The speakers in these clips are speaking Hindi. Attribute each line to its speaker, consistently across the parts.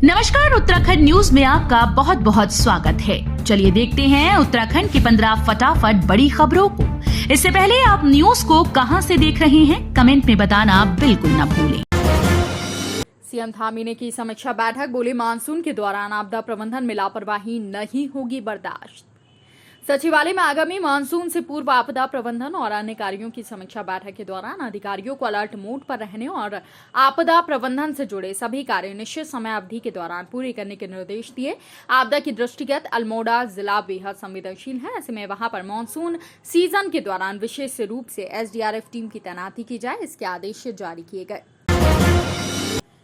Speaker 1: नमस्कार, उत्तराखंड न्यूज में आपका बहुत बहुत स्वागत है। चलिए देखते हैं उत्तराखंड की 15 फटाफट बड़ी खबरों को। इससे पहले आप न्यूज को कहां से देख रहे हैं, कमेंट में बताना बिल्कुल न भूलें।
Speaker 2: सीएम धामी ने की समीक्षा बैठक, बोले मानसून के दौरान आपदा प्रबंधन में लापरवाही नहीं होगी बर्दाश्त। सचिवालय में आगामी मानसून से पूर्व आपदा प्रबंधन और अन्य कार्यों की समीक्षा बैठक के दौरान अधिकारियों को अलर्ट मोड पर रहने और आपदा प्रबंधन से जुड़े सभी कार्य निश्चित समय अवधि के दौरान पूरे करने के निर्देश दिए। आपदा की दृष्टिगत अल्मोड़ा जिला बेहद संवेदनशील है, ऐसे में वहां पर मानसून सीजन के दौरान विशेष रूप से एसडीआरएफ टीम की तैनाती की जाए, इसके आदेश जारी किए गए।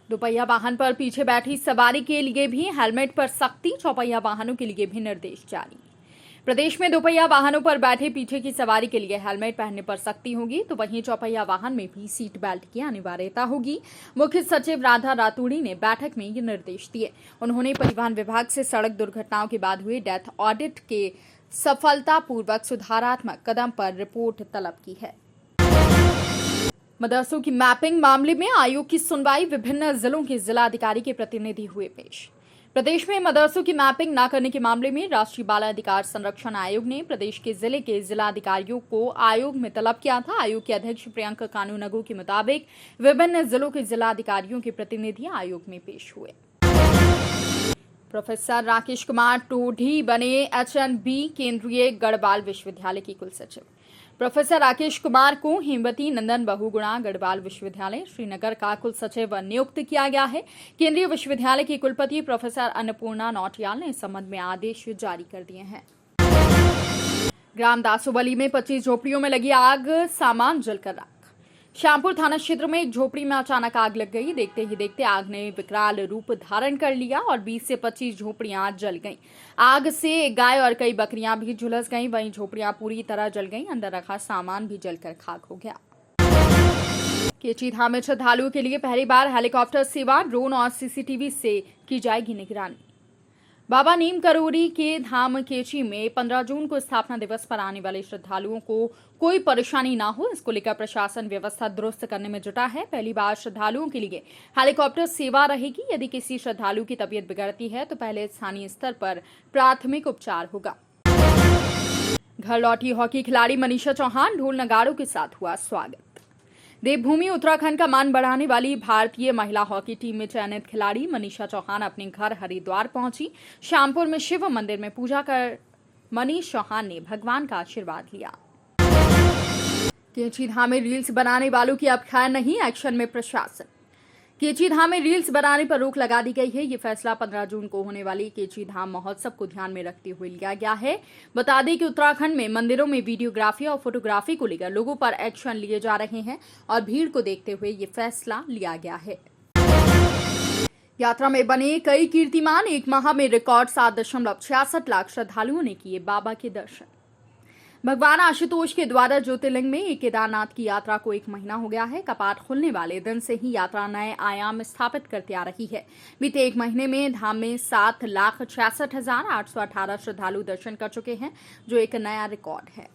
Speaker 2: दोपहिया वाहन पर पीछे बैठी सवारी के लिए भी हेलमेट पर सख्ती, चौपहिया वाहनों के लिए भी निर्देश जारी। प्रदेश में दोपहिया वाहनों पर बैठे पीछे की सवारी के लिए हेलमेट पहनने पर सख्ती होगी, तो वहीं चौपहिया वाहन में भी सीट बेल्ट की अनिवार्यता होगी। मुख्य सचिव राधा रातूड़ी ने बैठक में ये निर्देश दिए। उन्होंने परिवहन विभाग से सड़क दुर्घटनाओं के बाद हुए डेथ ऑडिट के सफलतापूर्वक सुधारात्मक कदम पर रिपोर्ट तलब की है। मदरसों की मैपिंग मामले में आयोग की सुनवाई, विभिन्न जिलों के जिलाधिकारी के प्रतिनिधि हुए पेश। प्रदेश में मदरसों की मैपिंग न करने के मामले में राष्ट्रीय बाल अधिकार संरक्षण आयोग ने प्रदेश के जिले के जिलाधिकारियों को आयोग में तलब किया था। आयोग के अध्यक्ष प्रियंका कानूनगो के मुताबिक विभिन्न जिलों के जिलाधिकारियों के प्रतिनिधि आयोग में पेश हुए। प्रोफेसर राकेश कुमार टोढ़ी बने एचएनबी केंद्रीय गढ़वाल विश्वविद्यालय के कुलसचिव। प्रोफेसर राकेश कुमार को हेमवती नंदन बहुगुणा गढ़वाल विश्वविद्यालय श्रीनगर का कुलसचिव नियुक्त किया गया है। केंद्रीय विश्वविद्यालय की कुलपति प्रोफेसर अन्नपूर्णा नौटियाल ने इस संबंध में आदेश जारी कर दिए हैं। ग्राम दासोबली में 25 झोपड़ियों में लगी आग, सामान जलकर राख। श्यामपुर थाना क्षेत्र में एक झोपड़ी में अचानक आग लग गई। देखते ही देखते आग ने विकराल रूप धारण कर लिया और 20 से 25 झोपड़ियां जल गईं। आग से एक गाय और कई बकरियां भी झुलस गईं, वहीं झोपड़ियां पूरी तरह जल गईं। अंदर रखा सामान भी जलकर खाक हो गया। केची धाम में श्रद्धालुओं के लिए पहली बार हेलीकॉप्टर सेवा, ड्रोन और सीसीटीवी से की जाएगी निगरानी। बाबा नीम करोरी के धाम केची में 15 जून को स्थापना दिवस पर आने वाले श्रद्धालुओं को कोई परेशानी ना हो, इसको लेकर प्रशासन व्यवस्था दुरुस्त करने में जुटा है। पहली बार श्रद्धालुओं के लिए हेलीकॉप्टर सेवा रहेगी। यदि किसी श्रद्धालु की तबीयत बिगड़ती है तो पहले स्थानीय स्तर पर प्राथमिक उपचार होगा। घर लौटी हॉकी खिलाड़ी मनीषा चौहान, ढोल नगाड़ों के साथ हुआ स्वागत। देवभूमि उत्तराखंड का मान बढ़ाने वाली भारतीय महिला हॉकी टीम में चयनित खिलाड़ी मनीषा चौहान अपने घर हरिद्वार पहुंची। श्यामपुर में शिव मंदिर में पूजा कर मनीष चौहान ने भगवान का आशीर्वाद लिया। केची धाम में रील्स बनाने वालों की अब खैर नहीं, एक्शन में प्रशासन। केची धाम में रील्स बनाने पर रोक लगा दी गई है। ये फैसला 15 जून को होने वाली केची धाम महोत्सव को ध्यान में रखते हुए लिया गया है। बता दें कि उत्तराखंड में मंदिरों में वीडियोग्राफी और फोटोग्राफी को लेकर लोगों पर एक्शन लिए जा रहे हैं और भीड़ को देखते हुए ये फैसला लिया गया है। यात्रा में बने कई कीर्तिमान, एक माह में रिकॉर्ड 7.66 लाख श्रद्धालुओं ने किए बाबा के दर्शन। भगवान आशुतोष के द्वादश ज्योतिर्लिंग में केदारनाथ की यात्रा को 1 महीना हो गया है। कपाट खुलने वाले दिन से ही यात्रा नए आयाम स्थापित करते आ रही है। बीते 1 महीने में धाम में 7,66,818 श्रद्धालु दर्शन कर चुके हैं, जो एक नया रिकॉर्ड है।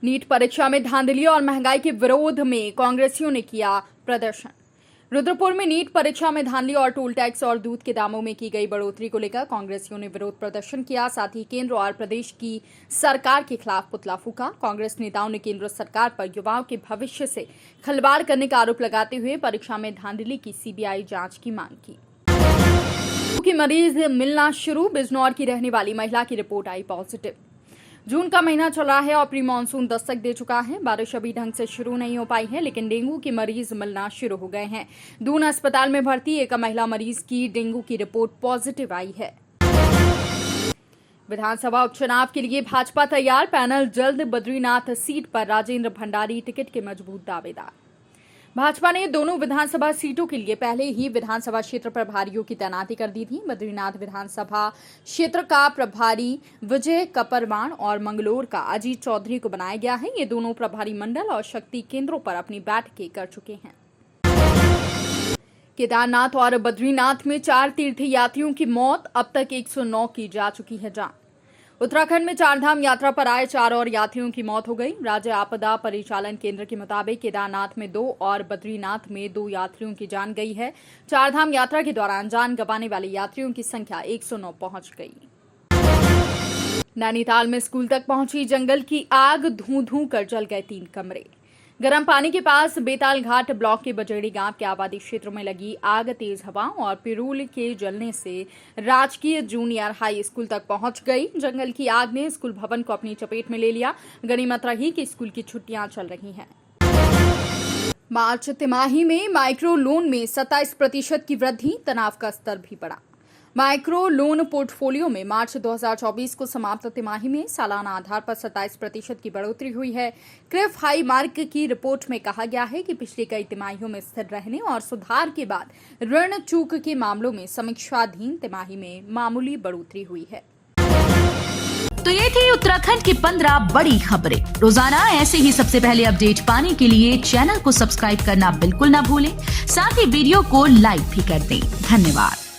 Speaker 2: नीट परीक्षा में धांधली और महंगाई के विरोध में कांग्रेसियों ने किया प्रदर्शन। रुद्रपुर में नीट परीक्षा में धांधली और टोल टैक्स और दूध के दामों में की गई बढ़ोतरी को लेकर कांग्रेसियों ने विरोध प्रदर्शन किया। साथ ही केंद्र और प्रदेश की सरकार के खिलाफ पुतला फूका। कांग्रेस नेताओं ने केंद्र सरकार पर युवाओं के भविष्य से खिलवाड़ करने का आरोप लगाते हुए परीक्षा में धांधली की सीबीआई जांच की मांग की। की मरीज मिलना शुरू, बिजनौर की रहने वाली महिला की रिपोर्ट आई पॉजिटिव। जून का महीना चल रहा है और प्री मानसून दस्तक दे चुका है। बारिश अभी ढंग से शुरू नहीं हो पाई है, लेकिन डेंगू के मरीज मिलना शुरू हो गए हैं। दून अस्पताल में भर्ती एक महिला मरीज की डेंगू की रिपोर्ट पॉजिटिव आई है। विधानसभा उपचुनाव के लिए भाजपा तैयार, पैनल जल्द। बद्रीनाथ सीट पर राजेंद्र भंडारी टिकट के मजबूत दावेदार। भाजपा ने दोनों विधानसभा सीटों के लिए पहले ही विधानसभा क्षेत्र प्रभारियों की तैनाती कर दी थी। बद्रीनाथ विधानसभा क्षेत्र का प्रभारी विजय कपरवाण और मंगलोर का अजीत चौधरी को बनाया गया है। ये दोनों प्रभारी मंडल और शक्ति केंद्रों पर अपनी बैठकें कर चुके हैं। केदारनाथ और बद्रीनाथ में 4 तीर्थयात्रियों की मौत, अब तक 109 की जा चुकी है जान। उत्तराखंड में चारधाम यात्रा पर आए 4 और यात्रियों की मौत हो गई। राज्य आपदा परिचालन केंद्र के मुताबिक केदारनाथ में 2 और बद्रीनाथ में 2 यात्रियों की जान गई है। चारधाम यात्रा के दौरान जान गंवाने वाले यात्रियों की संख्या 109 पहुंच गई। नैनीताल में स्कूल तक पहुंची जंगल की आग, धूं-धूं कर जल गए 3 कमरे। गर्म पानी के पास बेताल घाट ब्लॉक के बजेड़ी गांव के आबादी क्षेत्र में लगी आग तेज हवाओं और पिरूल के जलने से राजकीय जूनियर हाई स्कूल तक पहुंच गई। जंगल की आग ने स्कूल भवन को अपनी चपेट में ले लिया। गनीमत रही कि स्कूल की छुट्टियां चल रही हैं। मार्च तिमाही में माइक्रो लोन में 27% की वृद्धि, तनाव का स्तर भी बढ़ा। माइक्रो लोन पोर्टफोलियो में मार्च 2024 को समाप्त तिमाही में सालाना आधार पर 27% की बढ़ोतरी हुई है। क्रिफ हाई मार्क की रिपोर्ट में कहा गया है कि पिछली कई तिमाहियों में स्थिर रहने और सुधार के बाद ऋण चूक के मामलों में समीक्षाधीन तिमाही में मामूली बढ़ोतरी हुई है।
Speaker 1: तो ये थी उत्तराखंड की 15 बड़ी खबरें। रोजाना ऐसे ही सबसे पहले अपडेट पाने के लिए चैनल को सब्सक्राइब करना बिल्कुल ना भूलें। साथ ही वीडियो को लाइक भी कर दें। धन्यवाद।